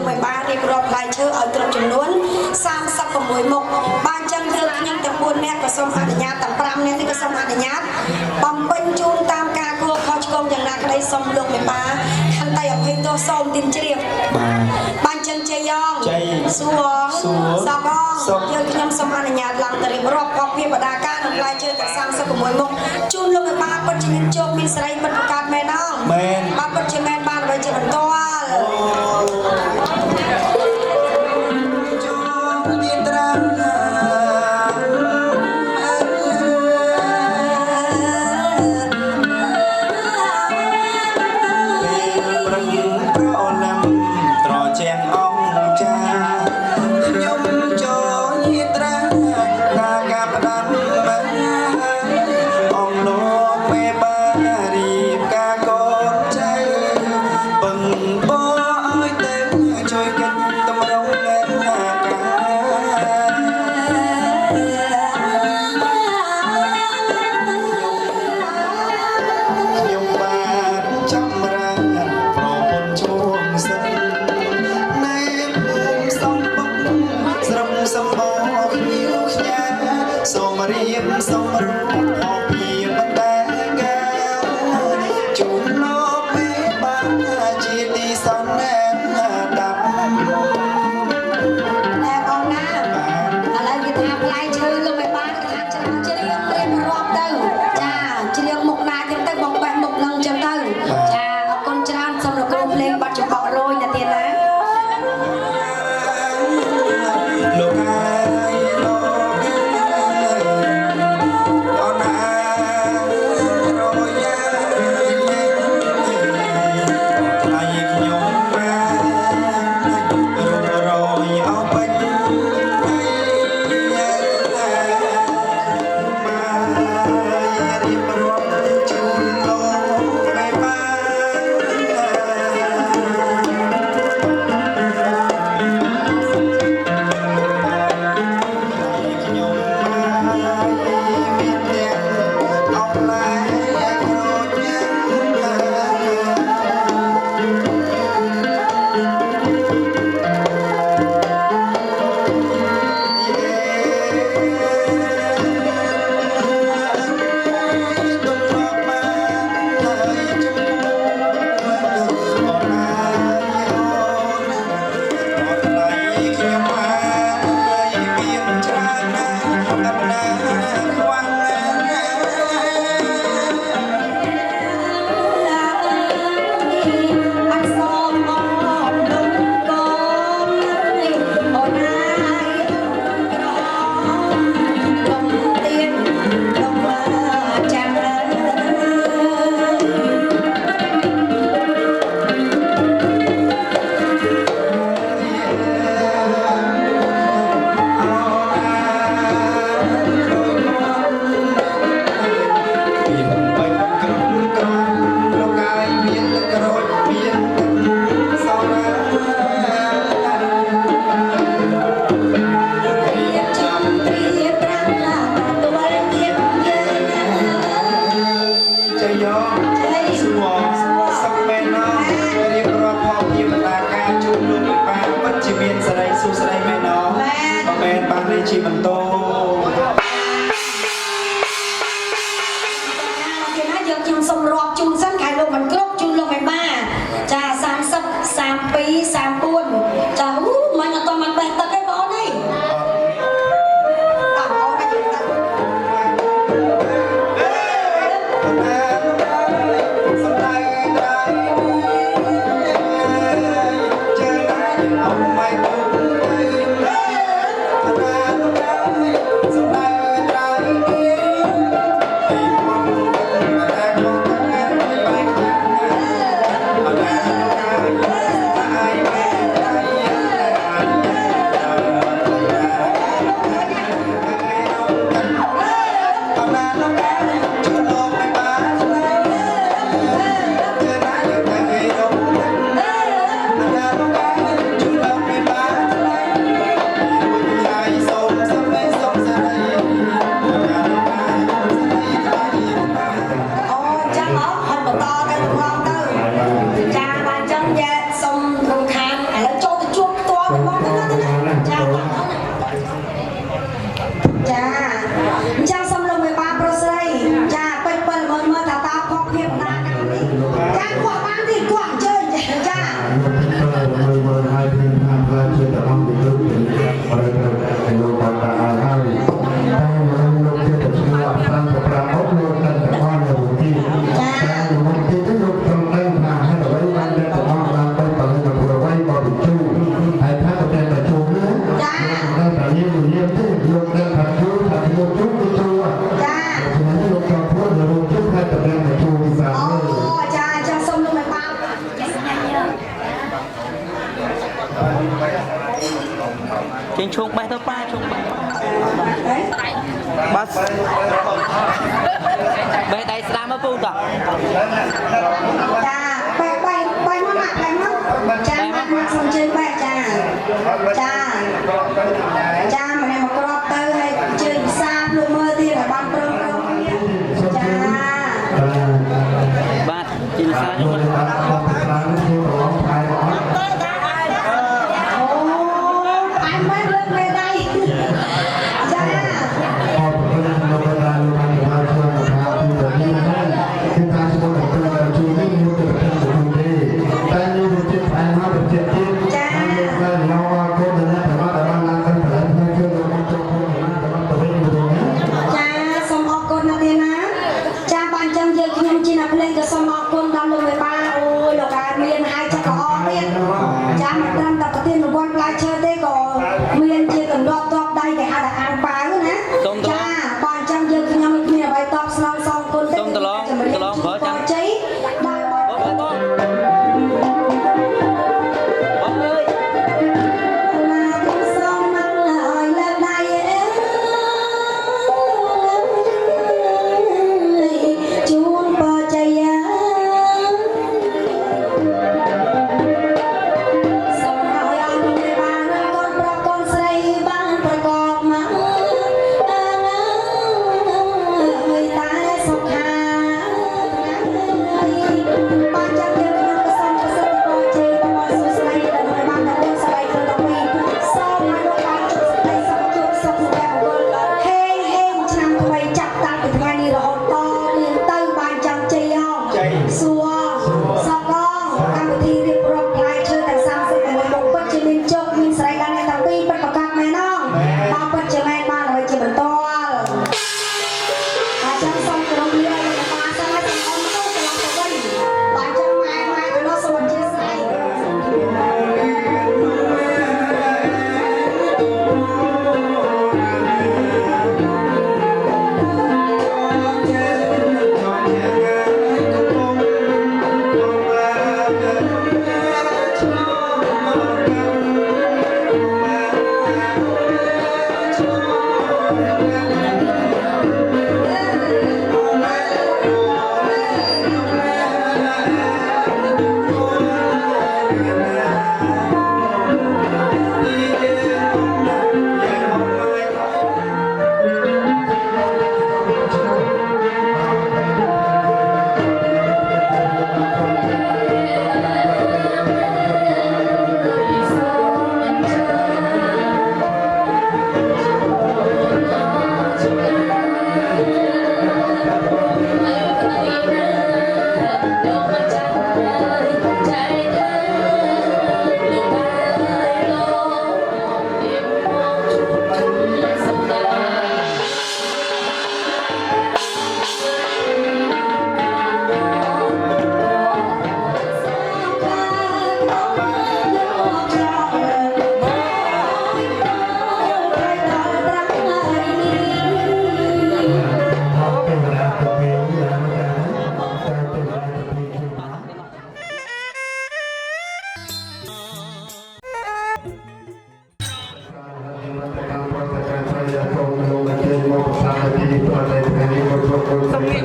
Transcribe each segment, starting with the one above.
មួយបានរៀបរាប់ផ្លែឈើឲ្យគ្រប់ចំនួន36មុខបានចឹងយើងខ្ញុំទាំង4នាក់ក៏សូមអនុញ្ញាតទាំង5នាក់នេះក៏សូមអនុញ្ញាតបំពេញជូនតាមការគួរខុសឆ្គងយ៉ាងណាក្តីសូមលោកមេបាខន្តីអភ័យទោសសូមទានជ្រាបបានចឹងជ័យយ៉ងសួរសកងយើងខ្ញុំសូមអនុញ្ញាតឡើងទៅរៀបរាប់បពាក្យបដាការនិងផ្លែឈើទាំង36មុខជូនលោកមេបាពិតជាមានជោគមានសិរីពិតប្រកបមែនអងមែនបាទពិតជាមែនបានអ្វីជាបន្ត បងទៅចាចាចាំសំឡេងមេបាប្រុសស្រីចាពេញ7មើលមើលថាតើខុសភាពណាកានេះចាគាត់បានទីគាត់អញ្ជើញចាមើលហើយពីខាងផ្លូវជាតអង្គពីលោកបរិយាកាសលោកបានហើយតែលោកជាទៅឆ្លងតាមប្រាំអត់លោកតែអស់នៅទីតែលោកទីលោកត្រង់តែថាហេតុអ្វីបានតែអង្គបានទៅបរិយាប្រវ័យបរិជូហើយថាតែប្រជុំណាចាតែយើងទៅលោកតែថាជួថាលោកជួទៅជួចាលោកចង់ធ្វើលោកជួតែតែប្រជុំវិសាអូចាចាំសុំលោកមេបាចេញឈងបេះទៅប៉ាឈងបេះបាត់បេះដៃស្ដាំមកពូតចាបេះមកមកចាមកសុំជើងបេះចាចាម្នាក់មកក្របទៅហើយជើងផ្សារលោកមើលទៀតឲ្យបានព្រមចាបាទជីវិសាខ្ញុំបាទបងប្រាំគឺប្រឡងថៃអត់ចាអរគុណលោកតាលោកបានមកជួយមកថាពីនេះគឺការស្គាល់ទៅជួយនេះយកទៅប្រតិបត្តិទេតែនេះវាជាផ្នែកមកប្រតិបត្តិចាលោកបានមកកូនណាតែមកបានឡើងទៅប្រឡងជួយលោកចូលខ្លួនណាតែមកទៅវិញទៅចាសូមអរគុណណាស់ទេណាចាបានចឹងយើងខ្ញុំជាអ្នកភ្លេងក៏សូមអរគុណដល់លោកមេបាអូយលោកអាមានហើយចាក៏អរទៀតចាមិនត្រឹមតែប្រធានរង្វាន់ផ្លែឈើទេក៏មានជាទម្លាប់តបដៃគេហៅថាអាំងប៉ាវណាចាបានចឹងយើងខ្ញុំមានអ្វីតបស្នងសងគុណទេសូមតឡងបើចាំជ័យដល់បងអើយណាទីសូមមកឲ្យលើកដៃជូនបច្ច័យសូមឲ្យអរគុណបានកូនប្រុសកូនស្រីបានប្រកបមកតែសុខាបានចាំយើងខ្ញុំក៏សូមប្រសិទ្ធពរជ័យដល់សុខស្រីដល់បានដល់ស្រីទៅដល់ពីសូមឲ្យលោកបានជួបសេចក្តីសុខជួបសុខសុភមង្គលហេងឆ្នាំថ្មីចាប់តាំងពីថ្ងៃនេះរហូតតរៀងទៅបានចាំជ័យហោសួរសកងកម្មវិធីរៀបរាប់ផ្លែឈើទាំង36មុខពិតជាមានជោគមានស្រីដល់អ្នកទាំងពីរពិតប្រកបមែនណងបើពិតជាមែនបានអ្វីជាបន្តអាចចាំសូមក្រុមលាលោកតាសិនហើយសូមអរគុណត្រឡប់ទៅវិញបានចាំម៉ែទៅនោះសូមអធិស្ឋានសំងាក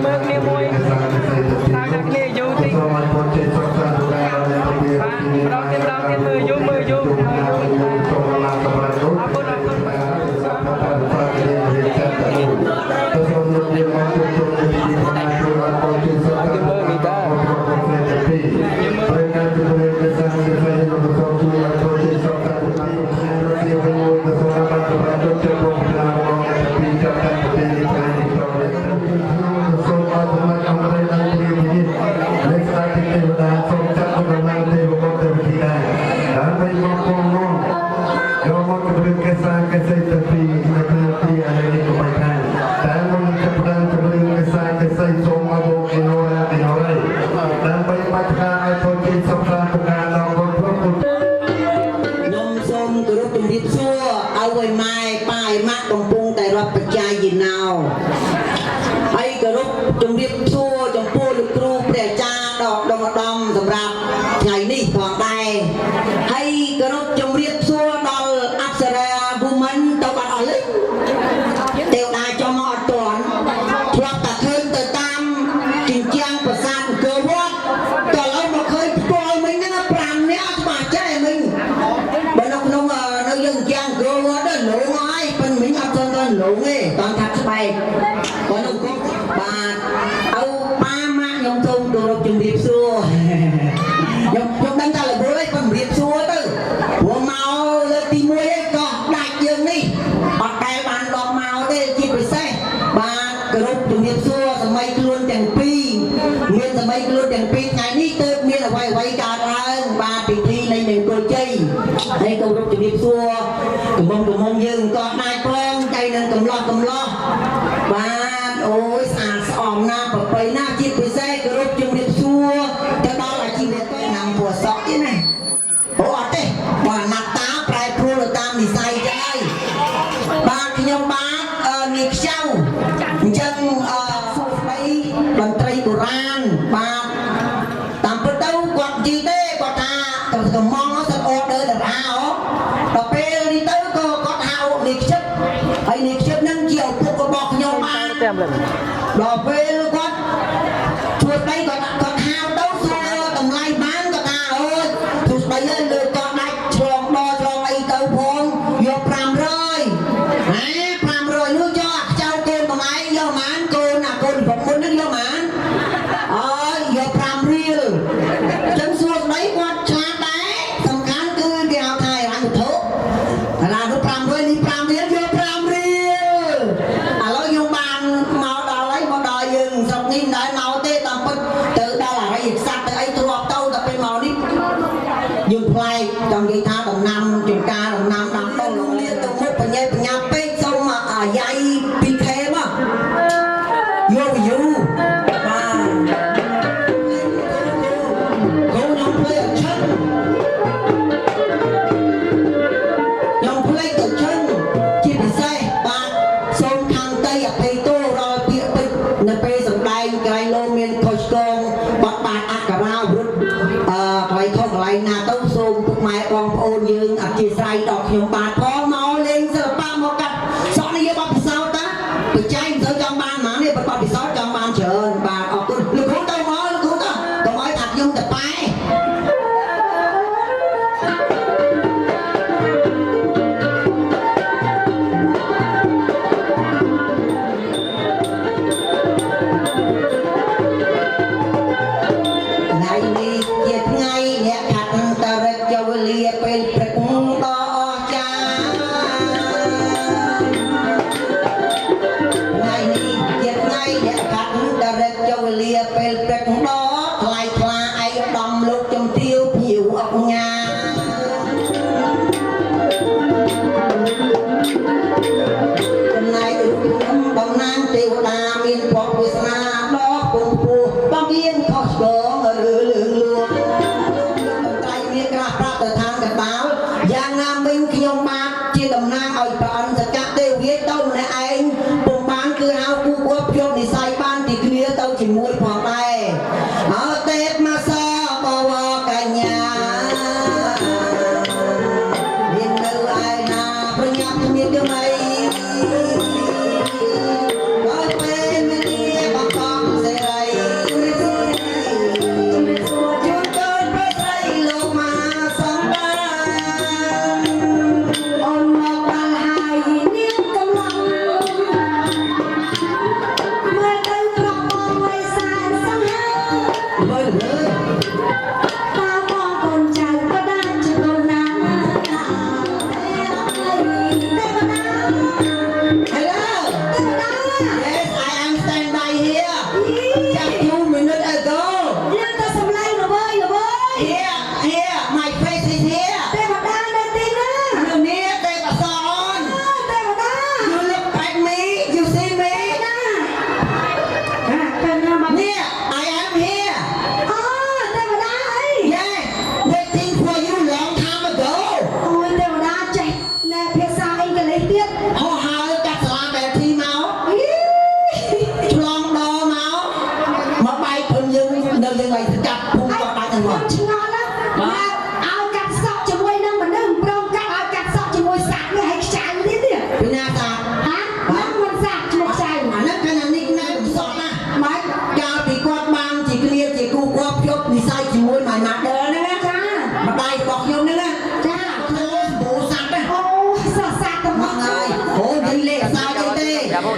មើលគ្នាមួយតើអ្នកគ្នាយូរតិចបាទប្រដទៀតមើលយូរអរគុណTerima kasih. មកផងមកយកមកគម្រាមកសាកសិទៅពីនៅក្នុងទីអានេះក៏មិនខានតែមុនចាប់ផ្ដើមគម្រាមកសាកសិសូមមកមកគីឡូរ៉ាដើម្បីបាត់ការឲ្យពលជាតិសុខសាន្តការដល់បងប្អូនខ្ញុំសូមគោរពជំរាបសួរឲ្យម៉ែប៉ាម៉ាក់កំពុងតែរាប់បច្ច័យយីណៅហើយគោរពជំរាបសួរចំពោះលោកគ្រូព្រះអាចារ្យដកដងឧត្តមសម្រាប់ថ្ងៃនេះផងដែរហើយគោរពជំរាបសួរដល់អប្សរា woman ទៅបាត់អស់លេទេវតាចំមកអត់ទាន់ធ្លាប់តែឃើញទៅតាមជញ្ជាំងប្រាសាទអង្គរវត្តតើឥឡូវមកឃើញផ្ទាល់មិញហ្នឹង5នាក់ច្បាស់ចេះមិញបើនៅក្នុងនៅយើងជញ្ជាំងអង្គរវត្តហ្នឹងលងហើយប៉ុន្តែមិញអត់ទាន់ទៅលងទេតោះថាស្បែកបើនៅគុកបាទអូប៉ាម៉ាក់ខ្ញុំសូមគោរពជំរាបសួរខ្ញុំដឹងថាល្បួលឯងប៉ុន្តែជំរាបសួរទៅព្រោះមកលើកទី1ឯងក៏ដាច់យើងនេះអត់ដែលបានដកមកទេជាពិសេសបាទគោរពជំរាបសួរសម័យខ្លួនទាំងពីរមានសម័យខ្លួនទាំងពីរថ្ងៃនេះទើបមានអ្វីកើតឡើងបាទពិធីនៃមង្គលជ័យហើយគោរពជំរាបសួរកំមុំយើងក៏ដាច់ប្រងចៃនឹងកំឡោះបាទអូយស្អាតស្អំណាស់ប្រពៃណាស់ជាពិសេសគោរពជំរាបសួរទៅដល់អាជីវករណាំពួរសក់ទៀតណាអូអត់ទេបើណាត់តាប្រែប្រួលទៅតាមនិស័យចឹងហើយបាទខ្ញុំបាទនាងខ្ចៅអញ្ចឹងសួស្ដីតន្ត្រីបុរាណបាទតាមពិតទៅគាត់និយាយទេគាត់ថាទៅកំងសិតអត់ដើរតារាដល់ពេលនេះទៅក៏គាត់ហៅនាងខ្ជិតហើយនាងខ្ជិតនឹងជាឪពុករបស់ខ្ញុំបាទដល់ពេលគាត់ជួយដៃគាត់ហៅទៅសួរតម្លៃបានគាត់ថាអូយជួយដៃលើគាត់ដាច់ឆ្លងដល់ឆ្លងអីទៅផងយក500ហេ500នោះយកអាខ្ចៅកូនបងឯងយកប៉ុន្មានកូនអាកូនប្រពន្ធនឹងយកប៉ុន្មានអើយយក5រៀលចឹងសួរដៃគាត់ឆ្លាតដែរសំខាន់គឺគេហៅថាហិរញ្ញវត្ថុថានោះ500នេះ5រៀលយក5រៀលឥឡូវខ្ញុំបានមកដល់ហើយមកដល់យើងស្រុកនេះមិនដែលមកទេតាមពិតទៅដល់អរិយស័ក្តិទៅអីទ្រាប់ទៅដល់ពេលមកនេះយើងផ្លែកចង់និយាយថាដំណាំចំការដំណាំដាំដុះលងលៀនទៅមុខបញ្ញាពេកសូមអាយ៉ៃ 2K មកយកយូរបាទកូនខ្ញុំផ្លេចឈឹងខ្ញុំផ្លេចទៅឈឹងជាពិសេសបាទសូមខាងតីអភ័យទោសរាល់ពាក្យពេចន៍នៅពេលសម្ដែងក្រៃលោមានខុសឆ្គងបាត់បាត់អក្សរាវរុទ្ធកន្លែងខុសកន្លែងណាទៅសូមពុកម៉ែបងប្អូនយើងអធិស្ឋានដល់ខ្ញុំបាទផងមកលេងសិល្បៈមកកាត់សក់នេះយកបទពិសោធន៍តាបច្ច័យមិនទៅចង់បានហ្មងនេះបទពិសោធន៍ចង់បានច្រើនបាទអរគុណលោកគ្រូទៅមកលោកគ្រូទៅកុំឲ្យថាខ្ញុំទៅប៉ែថ្ងៃនេះជាថ្ងៃអ្នកខាត់តរិទ្ធវេលាពេលព្រឹកដ៏អស្ចារ្យ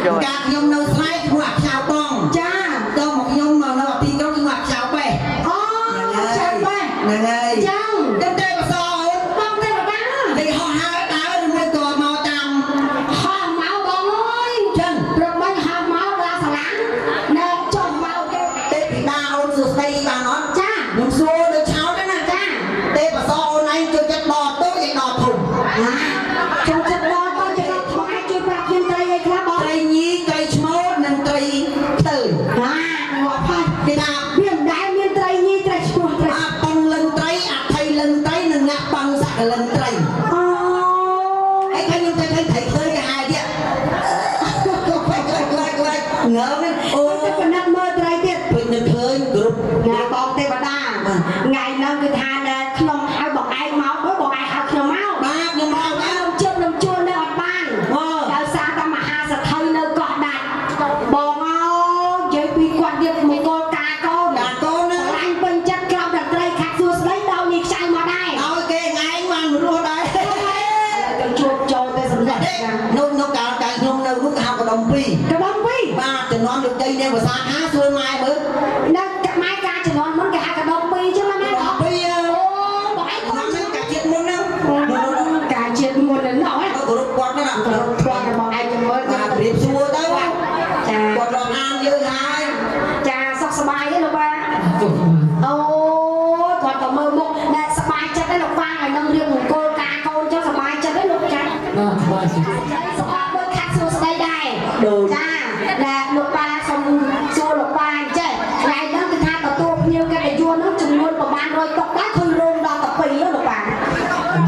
ការខ្ញុំនៅស្លែកខ្ញុំអាខ្ចៅបង ចា ទៅមកខ្ញុំមកនៅទីក្រុងខ្ញុំអាខ្ចៅបែ អូចាបែ ហ្នឹងហើយ ចឹង ទៅទេបសអូន បងទេវតា នេះហោះហើរដើរមួយក៏មកតាម ហោះមកបងអើយ ចឹង ព្រមមិនហោះមកដល់សាឡាំងណែចុះមកទេ ទេពីតាអូនសួស្ដីបានអត់ ចា ខ្ញុំសួរនៅឆោតហ្នឹងណា ចា ទេបសអូនឯងជួយចិត្តដកទៅឯងដកធំ ចូលចិត្តដល់ទៅចុះថ្មឯងជួយប្រាប់ខ្ញុំត្រីអីខ្លះបង ត្រីញីត្រីឈ្មោលនិងត្រីផ្ទើ ងាប់ហើយ គេថា វាមិនដែលមានត្រីញីត្រីឈ្មោះត្រី អាប៉ងលឹងត្រីអថៃលឹងត្រីនិងអ្នកប៉ងសក្កលឹងត្រី អូ ឯងឃើញខ្ញុំទៅត្រីឃើញគេហៅទៀតងើមអូ អូទៅប៉ុណ្ណឹងមើលត្រីទៀត ពេញនឹងឃើញគ្រប់ ណាបងទេវតាថ្ងៃហ្នឹងគឺថាខ្ញុំហៅបងឯងមកដូចបងឯងហៅខ្ញុំមក បាទខ្ញុំមកដែរ ខ្ញុំជិបខ្ញុំជួលនៅអត់បានដោយសារតែមហាសទ្ធិនៅកោះដាច់បងអើយនិយាយពីគាត់ទៀតមង្គលការកូន ដាក់កូនណា អញពេញចិត្តក្របតន្ត្រីខាត់សួស្ដីដល់នេះខ្ចៅមកដែរ ឲ្យគេឯងបានរស់ដែរ ទៅជួបចូលទៅសម្រាប់ នៅកាលខ្ញុំនៅនោះហៅកដុំពីរ កដងពីរ បាទជំនាន់លោកដីនៃភាសាខាសួរម៉ែមើល នៅម៉ែការជំនាន់មុនគេហៅកដងពីរចឹងណាម៉ែបង ពីរ អូបងឯងគាត់ ខ្ញុំកាជាតិមុនណា ការជាតិមុននៅនោះហ៎ គ្រប់គាត់ណា គាត់បងឯងជំនួយ បាទប្រៀបសួរទៅ ចា គាត់រកអានយើងហើយ ចាសុខសប្បាយទេលោកបាអូគាត់ក៏មើលមុខអ្នកសប្បាយចិត្តទេលោកបាឲ្យនឹងរៀបមង្គលការកូនចឹងសប្បាយចិត្តទេលោកចាសប្បាយមើលខាត់សួស្ដីដែរចាតែលោកបាសុំសួរលោកបាអញ្ចេះថ្ងៃហ្នឹងគឺថាទទួលភ្ញៀវកិត្តិយសហ្នឹងចំនួនប្រហែល100តុកដែរឃើញរោងដល់តែ2លោកបា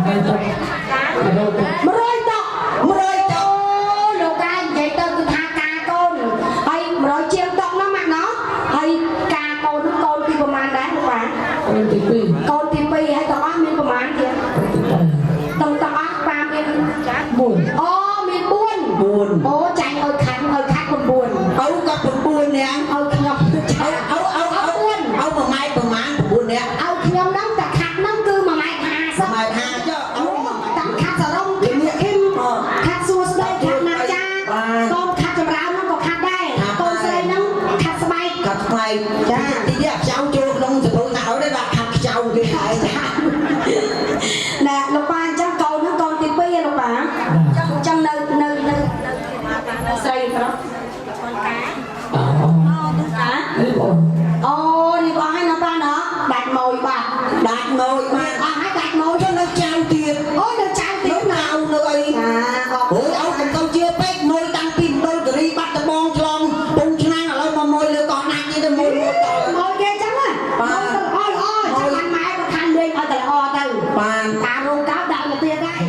100តុក 100ចុះ លោកកាយនិយាយទៅគឺថាការកូនហើយ100ជាងតុកហ្នឹងម៉ាក់ណោះហើយការកូនហ្នឹងកូនទីប្រហែលដែរលោកបាកូនទី2ហើយទាំងអស់មានប្រហែលទៀតទាំងអស់បាមាន4អូមាន4អូចាញ់ឲ្យខាត់9 ឪគាត់9នាក់ ឲ្យខ្ញុំ ឲ្យមួយម៉ែប្រមាណ9នាក់ ឲ្យខ្ញុំហ្នឹងតែខាត់ហ្នឹងគឺ1.50 ម៉ែ50ចុះឲ្យមួយម៉ែ តាំងខាត់សរំជំនាញឃឹមខាត់សួស្ដីខាត់ណាចាកូនខាត់ចម្រើនហ្នឹងក៏ខាត់ដែរកូនស្រីហ្នឹងខាត់ស្បែក កាត់ស្បែកចាទីនេះខ្ចៅចូលក្នុងសភៅណាឲ្យដែរដាក់ខាត់ខ្ចៅគេហើយចា ណែលោកប៉ាអញ្ចឹងកូនហ្នឹងកូនទី2ឯលោកប៉ាអញ្ចឹងនៅស្រីប្រុសកូនកាអូរៀបអស់ហើយណាប៉ាណោះដាច់ម៉ួយបាទ ដាច់ម៉ួយបាទ អស់ហើយដាច់ម៉ួយ ចុះនៅចៅទៀត អូនៅចៅទៀត នៅ ណា នៅអី អូ អូយឲ្យកុំទៅជឿពេកម៉ួយតាំងពីមណ្ឌលគិរីបាត់ដំបងឆ្លងពុំឆ្នាំឥឡូវមកម៉ួយលើកោះណាច់ទៀតទៅម៉ួយដល់ ម៉ួយគេអញ្ចឹងណាបាទល្អចាំបានម៉ែក៏ខានលេងឲ្យតែល្អទៅ បាន ការរោងកោដាក់ទៅទៀតដែរ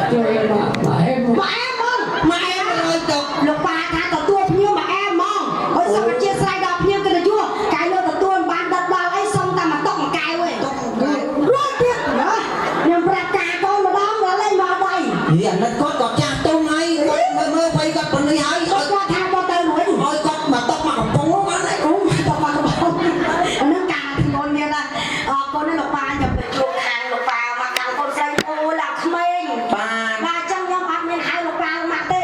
ម៉ែបង ម៉ែលើទៅ លោកប៉ាថាទទួលភ្ញៀវមកអែហ្មងអើយសុំអធិស្ឋានដល់ភ្ញៀវកិត្តិយសកាយលើទទួលបានដិតដល់អីសុំតែមកតុកមួយកែវឯងរត់ទៀតណាខ្ញុំប្រាប់ការកូនម្ដងដល់លេងមកដៃ នេះអាណិតគាត់ក៏ចាស់ទុំហើយគាត់មើលໄວគាត់ប៉ុណ្នេះហើយ គាត់ថាមកទៅរួច ឲ្យគាត់មកតុកមកកំពង់បានហើយ អូតុកមកកំពុងអានឹងការធ្ងន់មានណាអរគុណលោកប៉ាខ្ញុំទៅជួបខាងលោកប៉ាមកខាងកូនស្រីអូឡាក្មេង បាន បាទអញ្ចឹងខ្ញុំអត់មានហៅលោកប៉ាមកទេ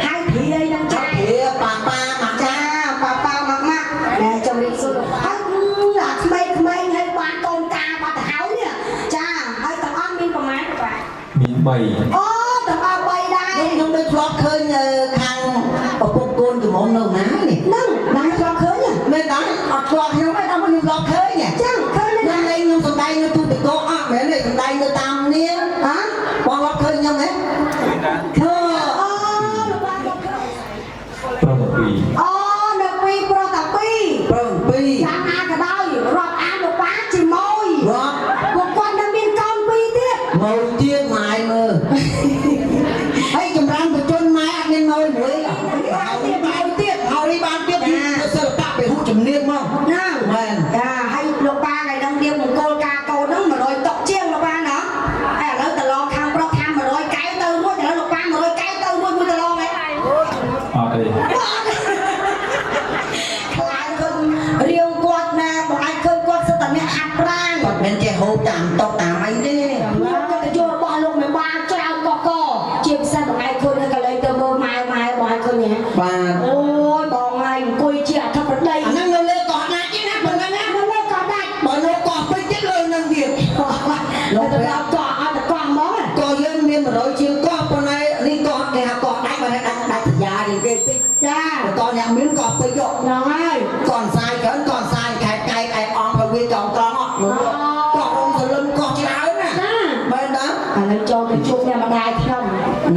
ហៅព្រាយនឹងចា វាប៉ាមកចា ប៉ាប៉ាមកម៉ាក់តែជំរាបសួរលោកប៉ាអាក្មេងៗហើយបានកូនតាបាត់ទៅហើយនេះចាហើយទាំងអស់មានប្រមាណបាទ មាន3 អូទាំងអស់3ដែរ ខ្ញុំដូចធ្លាប់ឃើញខាងឪពុកកូនចំមុំនៅណានេះ ហ្នឹងណាស់ធ្លាប់ឃើញ មែនដែរអត់ធ្លាប់ខ្ញុំទេដល់ខ្ញុំធ្លាប់ឃើញ ចឹងឃើញ ខ្ញុំលេងខ្ញុំសំដែងនៅទូទឹកកកអត់មែនទេសំដែងនៅតាមនាង ហ៎ បងអត់ឃើញខ្ញុំទេឃើញ អូលោកប៉ាឃើញ 7 អូនៅពីរប្រុសតាពីរ ប្រឹងពីរ យ៉ាងណាក៏ដោយរាប់អានលោកប៉ាជាមួយ រាប់ ពួកគាត់នៅមានកូនពីរទៀត មកទៀតម៉ែមើលហើយចម្រើនបញ្ជនម៉ែអត់មានមកមួយហើយបានទៀតហើយបានទៀតសិល្បៈពហុជំនាញមក ណា មែន ចាហើយលោកប៉ាថ្ងៃហ្នឹងរៀបមង្គលការកូនហ្នឹង100តុកជាងលោកប៉ាណាហើយឥឡូវតឡងខាងប្រុសថា100កែវទៅរួចឥឡូវលោកប៉ា100កែវទៅរួចមួយតឡងហ៎ អត់ទេ ខ្លាចឃើញរាវគាត់ណាបងអាចឃើញគាត់សិតតែអ្នកហាត់ប្រាណ គាត់មិនចេះហូបតាមតុកតាមអីទេ គាត់ទៅយករបស់លោកមេបាច្រើនកកជាពិសេសបងឯងឃើញកន្លែងទៅមើលម៉ែបងឯងឃើញ ឥឡូវចូលទៅជួបអ្នកម្ដាយខ្ញុំ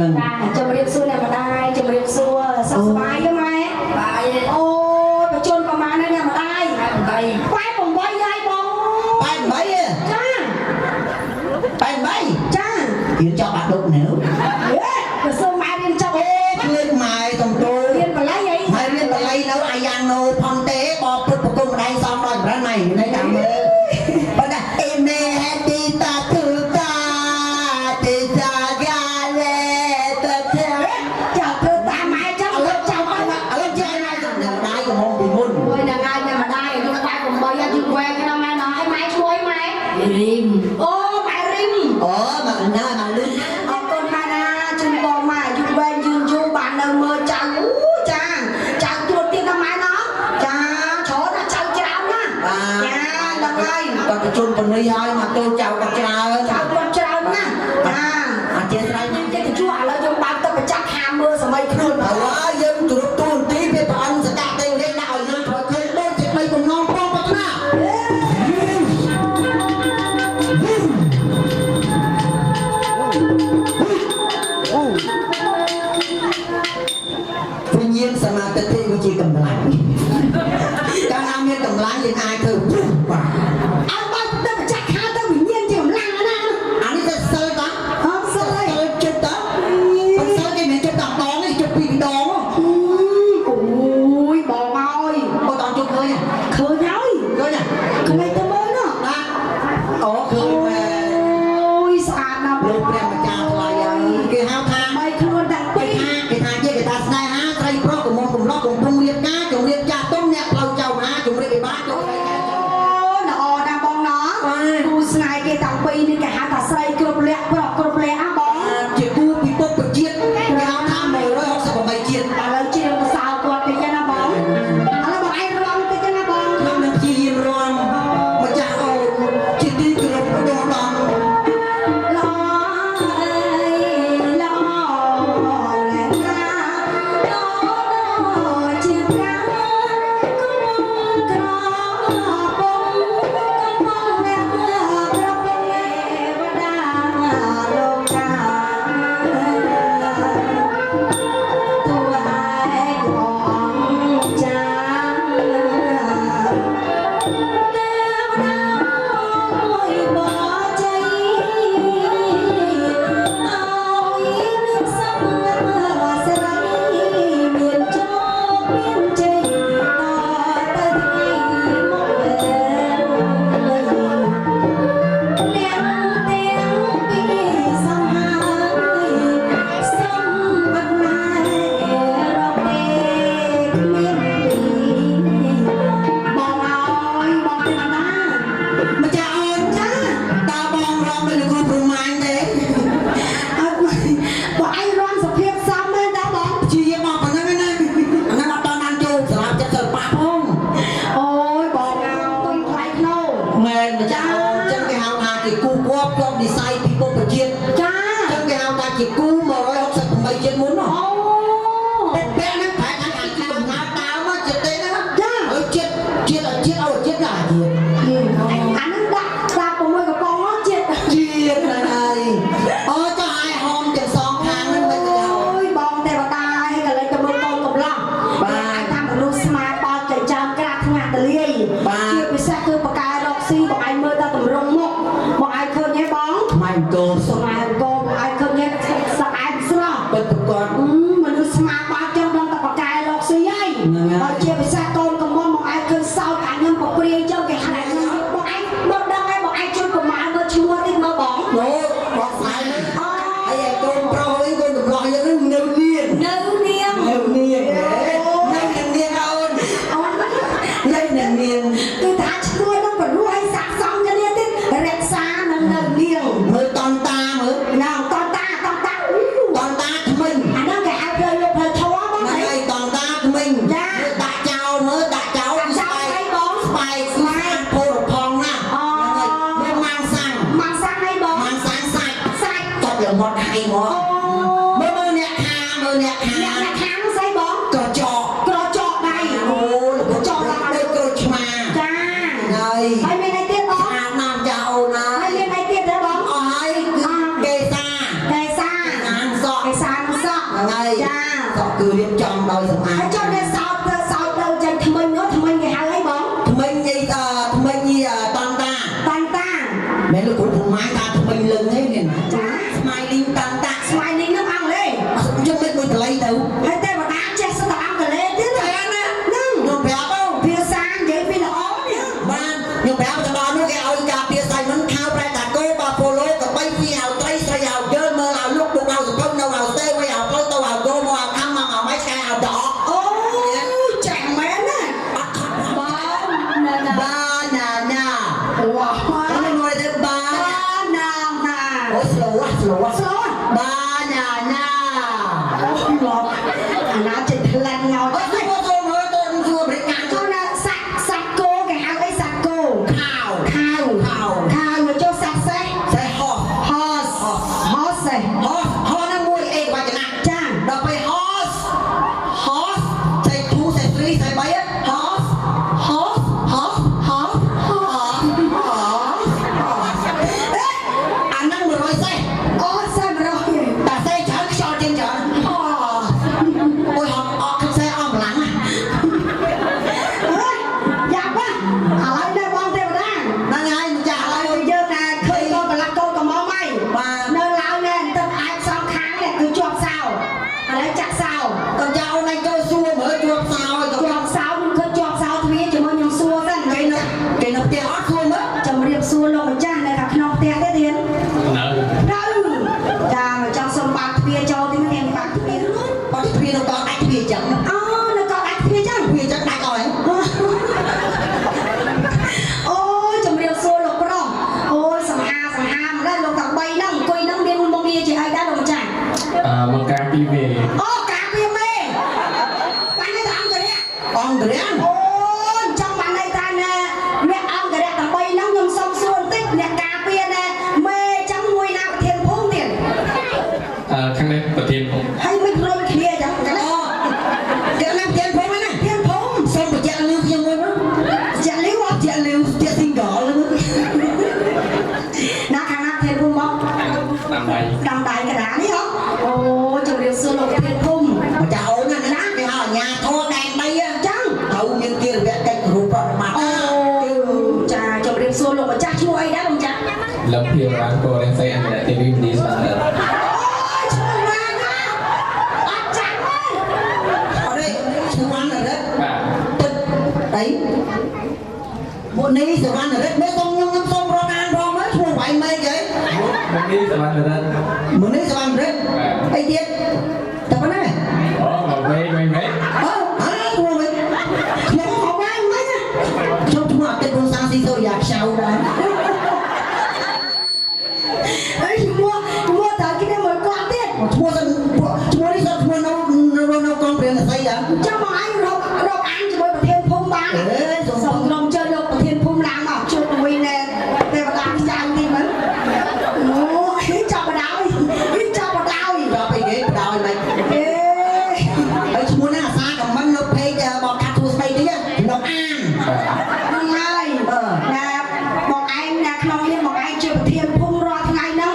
នឹង ជំរាបសួរអ្នកម្ដាយជំរាបសួរសុខសប្បាយទេម៉ែបាយអូប្រជុំប្រមាណនេះអ្នកម្ដាយ8ហើយបង 8 ចា ចា រៀនចប់បាក់ដុកនៅ ក៏សូមម៉ែរៀនចប់ ឃើញម៉ែកំទូ រៀនបល័យអី ម៉ែរៀនបល័យនៅអាយ៉ាងណូផនទេបបពុទ្ធប្រគំម្ដាយសំដល់ប្រាំណៃនៅចាំមើលប៉ុន្តែអេមេហេទីតាទូតាទីតាកាលេតទេ ចាធ្វើតាមម៉ែចឹងឥឡូវចាំហើយ ឥឡូវចេះណាស់ទៅម្ដាយកំហុំពីមុន មួយដល់ថ្ងៃអ្នកម្ដាយយើងបាយ8ហើយយើងវែងណាម៉ែណោះឲ្យម៉ែឈ្មោះម៉ែរីមអូម៉ែរីម អូមកណាមកលឺ អរគុណម៉ែណាជូនបងម៉ែយូរវែងយឺនយូរបាននៅមើលចៅអូចាចៅជួបទៀតណាម៉ែណោះចាច្រើនណាចៅច្រើនណាចាដល់ហើយ ក៏ប្រជុំប៉ុណ្ណេះហើយមកទូចៅក៏ច្រើន ចៅគាត់ច្រើនណាចា អធិស្ឋាន យើងទៅជួឥឡូវយើងបើកទៅប្រចាំហាមមើលសម័យខ្លួន ហើយយើងទូរទូនទីពេលព្រះអង្គសកាត់ទៅលេងដាក់ឲ្យយើងធ្វើឃើញដូចជាបីបំណងផងប្រាថ្នាវិញ្ញាណសមាធិវាជាកម្លាំងកាលណាមានកម្លាំងយើងអាចធ្វើបាទ ឲ្យបើកទៅប្រចាំហាមទៅវិញ្ញាណជាកម្លាំងណា អានេះទៅសិលតា អត់សិនហើយ សិលជិតតាមិនសិលគេមានជិត10ដងទេជិត2ដង អូយបងអើយ បើតន់ជុំឃើញ ឃើញហើយ ឃើញ ឃើញទៅមើលណា ណាអូឃើញមែន អូយស្អាតណាស់ លោកព្រះម្ចាស់ថ្លៃហើយគេហៅថា បីខ្លួនទាំងពីរ គេថាជាគេថាស្នេហាត្រីប្រុសកំងកំឡោះកំពុងរៀបការជំរាបចាស់ទុំអ្នកផ្លូវចៅមហាជំរាបវិបាកចូលស្រីកែ អូល្អណាស់បងណោះគូស្នេហ៍គេតាំងពីនេះគេហៅថាស្រីគ្រប់លក្ខប្រុសគ្រប់លក្ខណាបង ជាគូពិភពប្រជាតិគេហៅថា168ជាតិ ឥឡូវជិះមកសោគាត់តិចណាបងឥឡូវបងឯងរំតិចណាបង ខ្ញុំនឹងព្យាយាមរំម្ចាស់អូនជាទីគោរពដ៏ដំ ល្អអើយល្អលែណាល្អជាប្រាគុំក្រពុំកំងអ្នកក្រពុំមេវតាលោកតា តួឯកអង្គចាទេវតាមួយបជ័យឲ្យមានសំស្រីមានជោគមានជ័យតទៅថ្ងៃមកអ្នកទាំងពីរសំហើយសំបត្តិណារកទេគ្មានពីបងអើយបងទេណា ម្ចាស់អូន ចា តើបងរំនៅលោកគ្រូប្រមាញទេ អត់បងឯងរំសុភាពសំមែនតាបង ព្យាយាមមកប៉ុណ្ណឹងណាអាហ្នឹងអត់ដល់បានចូលសម្រាប់ចិត្តសិល្បៈផង អូយបងអើយថ្លៃខ្លោ មែនម្ចាស់អូនចឹងគេហៅថាជាគូគប់គ្រប់និស័យពិភពប្រជាតិ ចា ចឹងគេហៅថាជាគូ168ជាតិមុនណា អូ ពេលហ្នឹងប្រហែលថាជាដំណើរដើមមកចិត្តទេណាហើយជាតិឲ្យជាតិណាជាតិ អានឹងដាក់6កំប៉ុងមកជាតិ ជាតិណាហើយអូចុះឲ្យហោមទាំងសងខាងហ្នឹងមិនទៅ អូយបងទេវតាឯងក៏លេចទៅមើលកូនកំឡោះបាទថាមនុស្សស្មាបល់ចិញ្ចើមក្រាស់ថ្ងាត់ទលាយជាពិសេសគឺបកាយរកស៊ីបងឯងមើលតែតម្រង់មុខបងឯងឃើញទេបង ថ្មអង្គរសុ ស្មាកូនបងឯងឃើញទេស្អាតស្រស់ ពិតប្រកប មនុស្សស្មាបល់ចឹងបងតែបកាយរកស៊ីហើយបើជាពិសេសកូនកំមុំបងឯងឃើញសោតអាញឹមប្រព្រាយចឹងគេហៅបងឯងមកដឹងហើយបងឯងជួយប្រមាណមើលឈ្មោះតិចមើលបង លោកបងស្អាតហើយឯកូនប្រុសវិញកូនកំឡោះយើងនឹងនៅនាង នៅនាង នៅនាងនៅនាងអូន អូន នៅនាង គឺថាឈ្មោះនោះបរួយស័កសមគ្នាទៀតរក្សានឹងនៅនាង មើលតនតាមើល ណាតតា តនតាថ្មិញ អាហ្នឹងគេហៅផ្លូវលោកផ្លូវធម៌បង ហ្នឹង អី ហើយតនតាថ្មិញដាក់ចោលមើលដាក់ចោលស្បែកស្បែកស្បែកពោរផងណាហ្នឹងហើយមានម៉ាំងសាំង មកសាំងអីបង ម៉ាំងសាំងសាច់ សាច់ ចុចលំត់ហៃមក អូ មើលអ្នកខាមើលអ្នកខា អ្នកខាងស្អីបង ក្រចក ក្រចកដៃ អូលោកចកដូចក្រូចឆ្មា ចា ហើយ ហើយមានអីទៀតបង អាណាំចាអូនណា ហើយមានអីទៀតទេបង អស់ហើយគេស slow បានណាណា អូលោកអាណាចេះថ្លាក់ងោ អត់ទៅទៅមើលទៅជួបរិកា ចូលណាសាក់គោគេហៅអីសាក់គោ ខាវ ខាវមកចូលសាក់សេះ សេះហោះ horse សេះ ហោះហ្នឹងមួយអេវចនៈ ចា ដល់ពេល horse សេះ2សេះ3សេះ3 horse អាហ្នឹង100សេះ អូសេះ100 តែសេះច្រើនខ្យល់ជាងច្រើនអូយអត់សេះអស់កម្លាំង យ៉ាប់ឥឡូវនៅបងទេវតា ហ្នឹងហើយម្ចាស់ហើយ យើងណាឃើញកូនប្រឡាក់កូនកំងហើយ បាទ នៅឡើយនេះទឹកអាចសងខាងនេះគឺជាប់សោឥឡូវចាក់សោ ក៏ចៅអូនឯងចូលសួរមើលជួបសោឲ្យក៏ ជាប់សោខ្ញុំឃើញជាប់សោទ្វារជាមួយខ្ញុំសួរសិន គេនៅផ្ទះអត់សួរមើល ជំរាបសួរលោកម្ចាស់នៅខាងក្នុងផ្ទះទេទៀត នៅ ចាមកចង់សុំបាក់ទ្វារចូលទីនេះបាក់ទ្វារ អត់ទ្វារនៅកដាច់ទ្វារចឹង អូនៅកដាច់ទ្វារចឹង ទ្វារចឹងដាច់អស់ហើយ អូជំរាបសួរលោកប្រុសអូយសង្ហាម្ដងលោកតា3ហ្នឹងអង្គុយហ្នឹងមានមុខងារជាអីដែរលោកម្ចាស់ មកការពីវេ អូការពារមេបានតែអង្គរៈ អង្គរាំង អូយចង់បានន័យថាណាអ្នកអង្គរៈទាំង3ហ្នឹងខ្ញុំសុំសួរបន្តិចអ្នកការពារណាមេចឹងមួយណាប្រធានភូមិទៀត ខាងនេះប្រធានผม ហើយមិនរំគ្នាចឹងចឹង អូគេណាផ្ទះភូមិណា ប្រធានភូមិ សូមបញ្ជាក់លឺខ្ញុំមួយមើល ជាលីវ បញ្ជាក់លឺផ្ទះ single លឺ ណាខាងណាប្រធានភូមិមក តាមដៃ ដំដៃកដានេះហ៎អូជំរាបសួរលោកប្រធានភូមិ ម្ចាស់អូនណាណាគេហៅអាញាធរដែនដី ចឹង ត្រូវមានគិរវៈកិច្ចរូបប្រតិបត្តិ អូចាជំរាបសួរលោកម្ចាស់ឈ្មោះអីដែរលោកម្ចាស់ លំភៀបរាងកោរេស័យអន្តរទេវីមនីស្វាន អូឈ្មោះណាណាអត់ចាំទេ អត់ទេឈ្មោះវណ្ណរិទ្ធ បាទ ទឹកអីមុនីសវណ្ណរិទ្ធមេសុំខ្ញុំសូមរកអានផងមើលឈ្មោះវាយមេគេ មុនីសវណ្ណរិទ្ធ មុនីសវណ្ណរិទ្ធអីទៀតតែប៉ុណ្ណេះ អូមកវេអឺឈ្មោះវិញខ្ញុំហៅវាយមិញខ្ញុំឈ្មោះអតិថិជនសាស៊ីសូយ៉ាខ្ចៅដែរ អីឈ្មោះតើគេមកគាត់ទៀត ឈ្មោះនេះឈ្មោះនៅកងព្រានសីដែរ ចាំមកឲ្យរកអានជាមួយប្រធានភូមិបានសូមក្រុមជើលោកប្រធានភូមិឡើងមកជួបជាមួយណែទេវតាខ្ចៅនេះមើលអូចាប់បដ ாய் ចាប់បដ ாய் ដល់ពេលគេបដោយមិន អេ ហើយឈ្មោះនេះអាសាខមមិននៅពេកមកកាត់ទូស្ដីទៀតក្នុងអាន ហ្នឹងហើយណាបងឯងណាក្នុងនេះបងឯងជាប្រធានភូមិរាល់ថ្ងៃហ្នឹង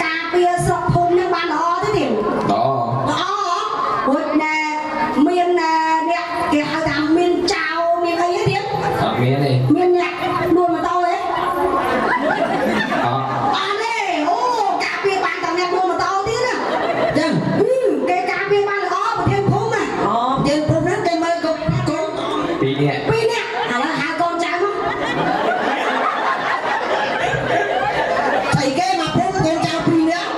ការពារស្រុកភូមិហ្នឹងបានល្អទេទៀត ត ល្អរួចណាមានអ្នកគេហៅថាមានចៅមានអីទៀត អត់មានទេ មានអ្នកដួលម៉ូតូទេ អត់ បានទេអូការពារបានតែអ្នកដួលម៉ូតូទៀតណា ចឹង គេការពារបានល្អប្រធានភូមិណា អូយើងព្រមហ្នឹងគេមើលកូន ពីរនាក់ ពីរនាក់ឥឡូវហៅកូនចៅមក អីគេមកព្រមកូនចៅពីរនាក់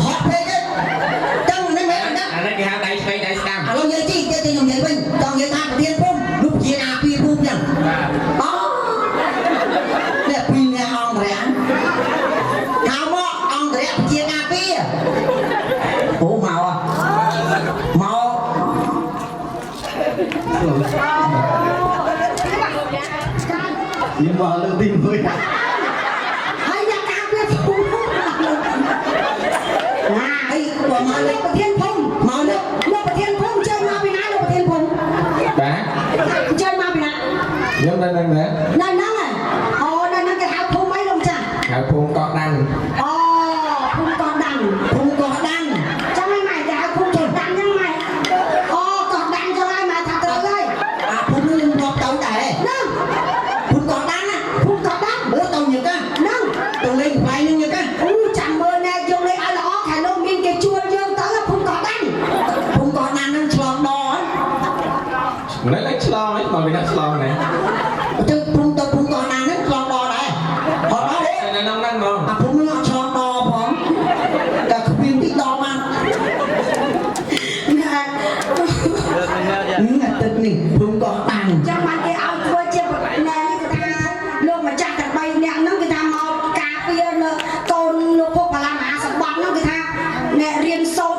ហត់ពេកទេចឹងនេះមែនណា អានេះគេហៅដៃឆ្វេងដៃស្ដាំ ឥឡូវនិយាយទីគេខ្ញុំនិយាយវិញចង់និយាយថាប្រធានភូមិលោកជាអាពីភូមិចឹង បាទ អូនេះពីរនាក់អង្គរាំងហៅមកអង្គរាំងជាអាពីអូមកមក យើងមកលើកទី1 ហើយអ្នកការពារភូមិណា អីបើមក លោកប្រធានភូមិ មកនេះ លោកប្រធានភូមិចេញមកពីណាលោកប្រធានភូមិ បាទ ចេញមកពីណា ខ្ញុំនៅនឹងដែរ នៅហ្នឹងអូនៅហ្នឹងគេហៅភូមិអីលោកចាស់ ហៅភូមិកោះដាំង អូភូមិកោះដាំង ភូមិកោះដាំង ចាំមិនម៉ែគេហៅភូមិកោះដាំងហ្នឹងម៉ែអូកោះដាំងចឹងហើយម៉ែថាត្រូវហើយ អាភូមិនេះខ្ញុំទៅដែរ ហ្នឹង ភូមិកោះដាំងណា ភូមិកោះដាំង អូទៅញឹកណា ហ្នឹង ទៅលេងកន្លែងហ្នឹងញឹកណា អូចាំមើលណែយកលេខឲ្យល្អខែលោកមានគេជួលយើងទៅភូមិកោះដាំង ភូមិកោះដាំងហ្នឹងឆ្លងដរ នៅលេខឆ្លងឯងមកវាដាក់ឆ្លងណែ ទៅភូ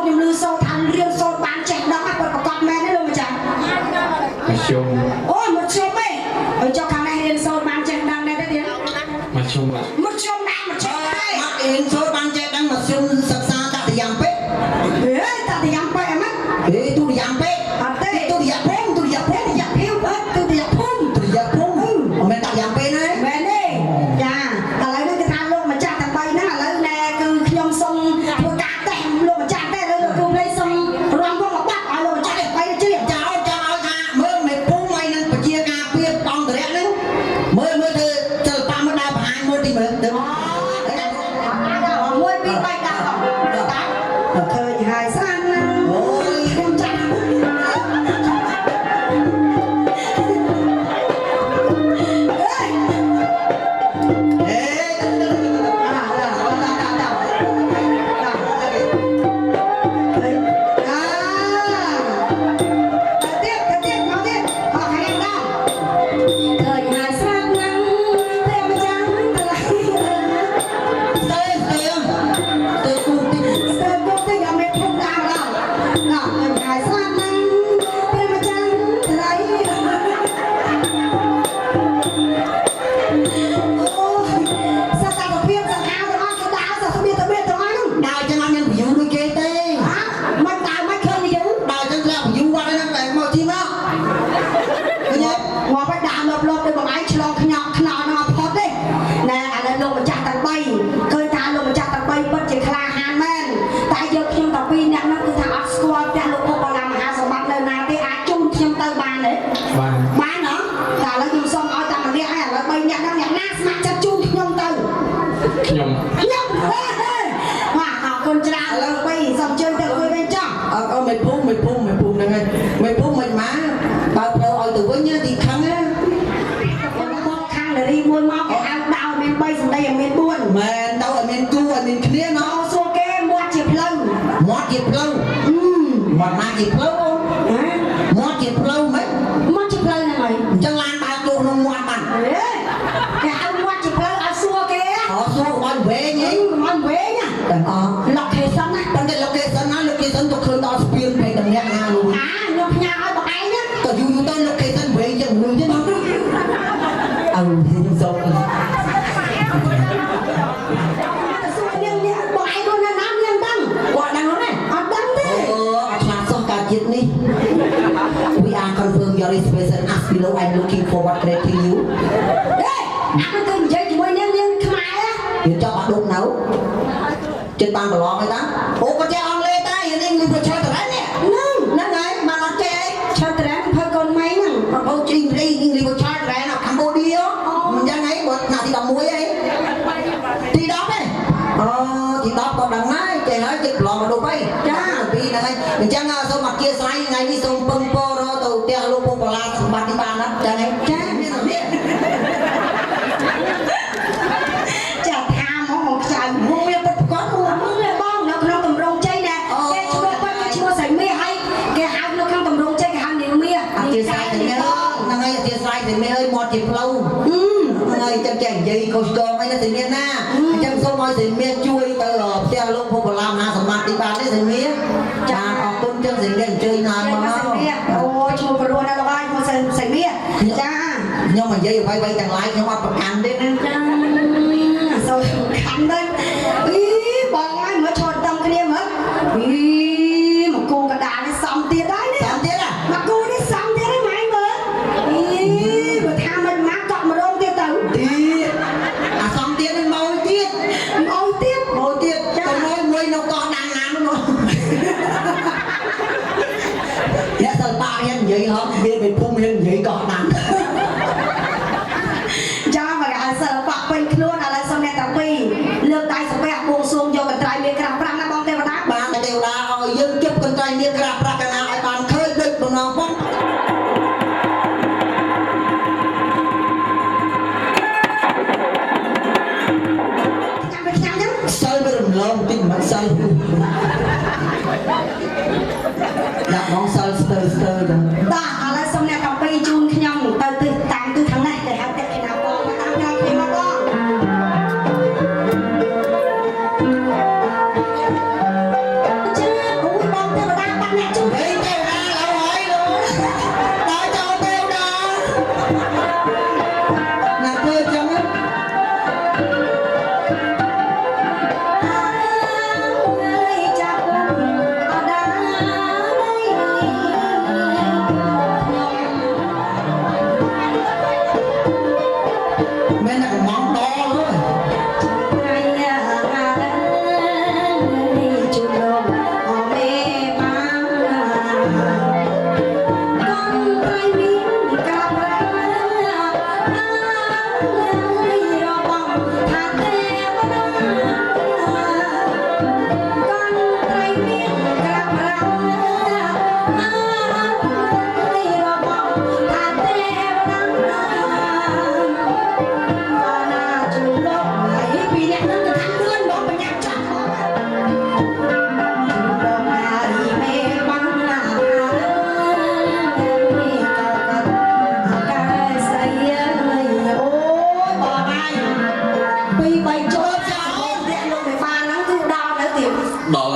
ខ្ញុំលឺសូថារៀនសូបានចេះដល់គាត់ប្រកបមែនទេលោកម្ចាស់ มาชม អូមកជុំឯងឲ្យចុះខាងនេះរៀនសូបានចេះដល់ដែរទេ มาชม មកជុំណាមកជុំឯង មកអ៊ីនចូលបានចេះដឹងមកខ្ញុំសិក្សាតតិយ៉ាងពេក ហេតាតែយ៉ាងបែបហ្មង ហេទុតិយ៉ាងពេក អត់ទេ ទុតិយភូមិទុតិយភូមិ យ៉ាភីវអត់ទៅយ៉ាភូមិ ទុតិយភូមិមិនមែនតតិយ៉ាងពេកណា មែនទេចាឥឡូវនេះគេថាលោកម្ចាស់ទាំង3ហ្នឹងឥឡូវណែគឺខ្ញុំសុំធ្វើការតេស្តលោកម្ចាស់ទេឥឡូវលោកគ្រូលេខសុំរំវងមកបាត់ឲ្យលោកម្ចាស់ទាំង3ជឿ ចៅឲ្យថាមើលមេភូមិឲ្យនឹងប្រជាការពៀបអង្គរៈហ្នឹងមើលទៅសិល្បៈមកដើរបង្ហាញមួយទីមើលទៅ មួយពីរបីដាក់បងដាក់ឃើញហើយស្អាតណាស់ អូយ ខ្ញុំចាស់ ហេ ដើរចឹងអត់មាន view ដូចគេទេដើរចឹងធ្លាក់ view បាត់ហ្នឹងតែមកទីមកឃើញទេ មកไปដាក់លបលបទៅបងឯងឆ្លងខ្ញក់ខ្នល់នឹងអត់ផុតទេណែឥឡូវលោកម្ចាស់ទាំង3ឃើញថាលោកម្ចាស់ទាំង3ពិតជាក្លាហានមែនតែយកខ្ញុំទាំង2អ្នកហ្នឹងគឺថាអត់ស្គាល់ផ្ទះលោកពុកបលាមហាសម្បត្តិនៅណាទេអាចជុំខ្ញុំទៅបានទេ บ้าน បានហ៎តែឥឡូវខ្ញុំសុំឲ្យតែម្នាក់ឯងឥឡូវ3អ្នកហ្នឹងអ្នកណាស្ម័គ្រចិត្តជូនខ្ញុំទៅ ขยม ខ្ញុំបាទអរគុណច្រើនឥឡូវ3សូមជើញទៅវិញវិញចង់ អើមេភូមិហ្នឹងហើយមេភូមិមិនមកបើផ្លូវឲ្យទៅវិញទីខឹងណា មកខាងនារីមួយមកគេហៅដោមាន3សម្ដីឲ្យមាន4 មែនទៅឲ្យមានគូឲ្យមានគ្នាណោះ អោសួរគេមាត់ជាផ្លូវ មាត់ជាផ្លូវមាត់ណាជាផ្លូវអូនមាត់ជាផ្លូវមិន មាត់ជាផ្លូវហ្នឹងហើយ អញ្ចឹងឡានបើកចូលក្នុងមាត់បាន គេហៅមាត់ជាផ្លូវឲ្យសួរគេ អោសួរឲ្យវែងហី មិនវែងណា ទាំងអស់ location ណា ប៉ុន្តែ location ណា location ទៅឃើញដល់ស្ពានពេកតំណាក់ណាលោក ខ្ញុំផ្ញើឲ្យបងឯងណា ក៏យូរទៅ location វែងចឹងមនុស្សទេណាអើខ្ញុំសុំ ទៅសួរនាងនេះបងឯងនោះណានាងដឹង គាត់ដឹងទេ អត់ដឹងទេ អូអាឆ្លាតសោះការជាតិនេះ We are confirm your reservation as below. I'm looking forward greeting you. ហេអាទៅនិយាយជាមួយនាងខ្មែរ យើងចង់អត់ដូចនៅចិត្តបានប្រឡងហើយតាអូក៏ចេះអង់គ្លេសតាយើងនេះលឺប្រឆាំងតរ៉ែនេះហ្នឹងហើយបានអត់ចេះ ឆើត្រែនភើកូនម៉ៃហ្នឹង អូជីងរីលឺប្រឆាំងតរ៉ែនៅកម្ពុជាមិនយ៉ាងហីបើឆ្នាំទី11ហីទី10ហ៎អូទី10ក៏ដឹងហើយចេះហើយចិត្តប្រឡងមកដូចហើយចាពីហ្នឹងហើយអញ្ចឹងសូមអធិស្ឋានថ្ងៃនេះសូមពឹងពរទៅផ្ទះលោកពុកបលាសម្បត្តិនេះបានណាចឹងហើយចាមាននេះ ចាថាមកខ្ចៅ មកវាពិតប្រកប មើលបងនៅក្នុងតម្រងជ័យណាគេឈ្មោះប៉ុតគេឈ្មោះសៃមាសហើយគេហៅនៅក្នុងតម្រងជ័យគេហៅនាងមាស អធិស្ឋានទៅនេះហ្នឹងហើយអធិស្ឋានទៅនេះហើយមាត់ជាផ្លូវហ្នឹងហើយចឹងចេះនិយាយកូស្ទងអីណាទៅនេះណាអញ្ចឹងសូមឲ្យសិមាជួយទៅផ្ទះលោកពុកបលាមហាសម្បត្តិទីបានទេសិមាចាអរគុណចឹងសិមាអញ្ជើញឡើងមក អូឈ្មោះព្រោះណាលោកហើយឈ្មោះសៃមាសចា ខ្ញុំនិយាយអ្វីៗទាំងឡាយខ្ញុំអត់ប្រកាន់ទេណា ចាសូមខំទៅអីបងហើយមើលឈរតំគ្នាមើលអីមកគូកដាលនេះសំទៀតហើយនេះ តាមទៀតណា មកគូនេះសំទៀតហើយម៉ែមើលអីបើថាមិនមកកក់ម្ដងទៀតទៅ ទៀតអាសំទៀតនឹងមកទៀត មកទៀត មកទៀតទៅមួយនៅកោះដាំណានោះអ្នកសិល្បៈហ៊ាននិយាយហ៎វាเป็นភូមិហ៊ាននិយាយកោះដាំ ចាមកឲ្យសិល្បៈពេញខ្លួនឥឡូវសូមអ្នកទាំងពីរលើកដ ដល់